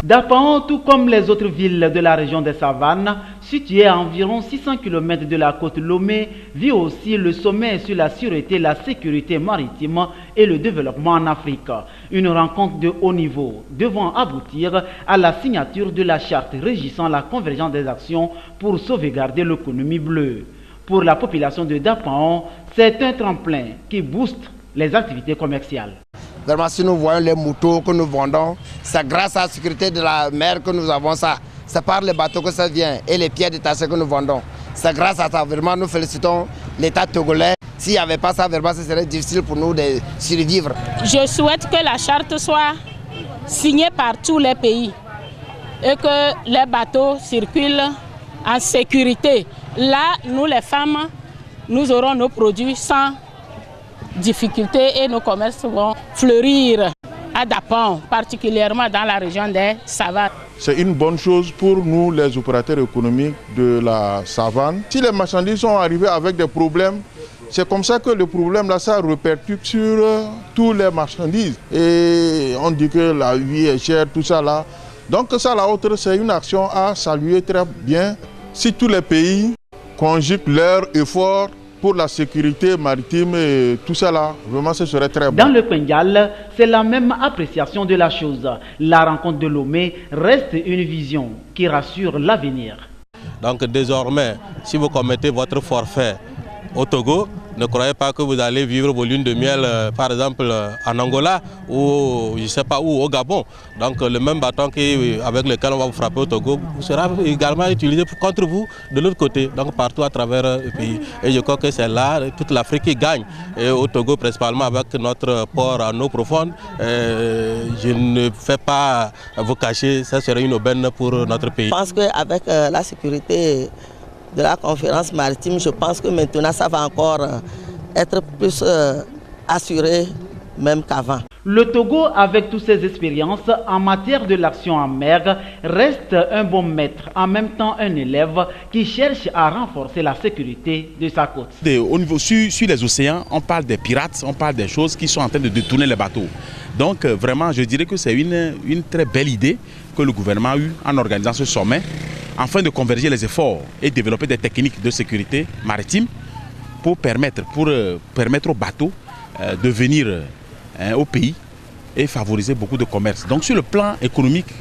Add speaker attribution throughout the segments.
Speaker 1: Dapaon, tout comme les autres villes de la région des Savanes, située à environ 600 km de la côte Lomé, vit aussi le sommet sur la sûreté, la sécurité maritime et le développement en Afrique. Une rencontre de haut niveau devant aboutir à la signature de la charte régissant la convergence des actions pour sauvegarder l'économie bleue. Pour la population de Dapaon, c'est un tremplin qui booste les activités commerciales.
Speaker 2: Vraiment, si nous voyons les motos que nous vendons, c'est grâce à la sécurité de la mer que nous avons ça. C'est par les bateaux que ça vient et les pieds détachés que nous vendons. C'est grâce à ça, vraiment, nous félicitons l'État togolais. S'il n'y avait pas ça, vraiment, ce serait difficile pour nous de survivre.
Speaker 3: Je souhaite que la charte soit signée par tous les pays et que les bateaux circulent en sécurité. Là, nous les femmes, nous aurons nos produits sans difficultés et nos commerces vont fleurir à Dapaon, particulièrement dans la région des Savanes.
Speaker 4: C'est une bonne chose pour nous, les opérateurs économiques de la savane. Si les marchandises sont arrivées avec des problèmes, c'est comme ça que le problème là, ça répercute sur tous les marchandises. Et on dit que la vie est chère, tout ça là. Donc ça, la autre, c'est une action à saluer très bien. Si tous les pays conjuguent leurs efforts pour la sécurité maritime et tout ça là, vraiment ce serait très bon.
Speaker 1: Dans le Pengal, c'est la même appréciation de la chose. La rencontre de Lomé reste une vision qui rassure l'avenir.
Speaker 5: Donc désormais, si vous commettez votre forfait au Togo, ne croyez pas que vous allez vivre vos lunes de miel, par exemple en Angola ou je ne sais pas où, au Gabon. Donc le même bâton avec lequel on va vous frapper au Togo sera également utilisé contre vous de l'autre côté, donc partout à travers le pays. Et je crois que c'est là toute l'Afrique qui gagne. Et au Togo principalement avec notre port en eau profonde, je ne fais pas vous cacher, ça serait une aubaine pour notre pays.
Speaker 6: Je pense qu'avec la sécurité de la conférence maritime, je pense que maintenant ça va encore être plus assuré même qu'avant.
Speaker 1: Le Togo, avec toutes ses expériences en matière de l'action en mer, reste un bon maître, en même temps un élève qui cherche à renforcer la sécurité de sa côte.
Speaker 7: Au niveau, sur les océans, on parle des pirates, on parle des choses qui sont en train de détourner les bateaux. Donc vraiment, je dirais que c'est une très belle idée que le gouvernement a eue en organisant ce sommet, afin de converger les efforts et développer des techniques de sécurité maritime pour permettre aux bateaux de venir au pays et favoriser beaucoup de commerce. Donc sur le plan économique,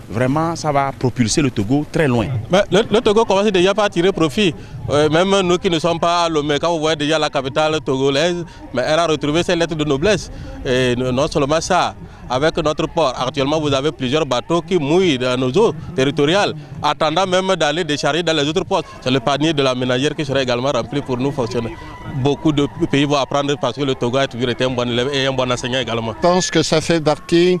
Speaker 7: vraiment ça va propulser le Togo très loin.
Speaker 5: Mais le Togo commence déjà à tirer profit. Même nous qui ne sommes pas à Lomé, quand vous voyez déjà la capitale togolaise, mais elle a retrouvé ses lettres de noblesse. Et non seulement ça, avec notre port, actuellement vous avez plusieurs bateaux qui mouillent dans nos eaux territoriales, attendant même d'aller décharger dans les autres ports. C'est le panier de la ménagère qui sera également rempli pour nous fonctionner. Beaucoup de pays vont apprendre parce que le Togo a toujours été un bon élève et un bon enseignant également.
Speaker 8: Je pense que ça fait partie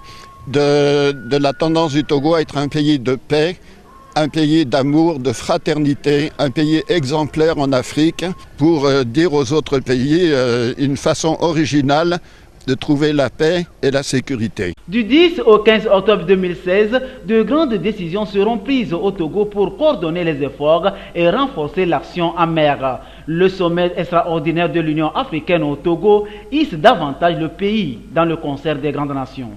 Speaker 8: de la tendance du Togo à être un pays de paix, un pays d'amour, de fraternité, un pays exemplaire en Afrique pour dire aux autres pays une façon originale de trouver la paix et la sécurité.
Speaker 1: Du 10 au 15 octobre 2016, de grandes décisions seront prises au Togo pour coordonner les efforts et renforcer l'action en mer. Le sommet extraordinaire de l'Union africaine au Togo hisse davantage le pays dans le concert des grandes nations.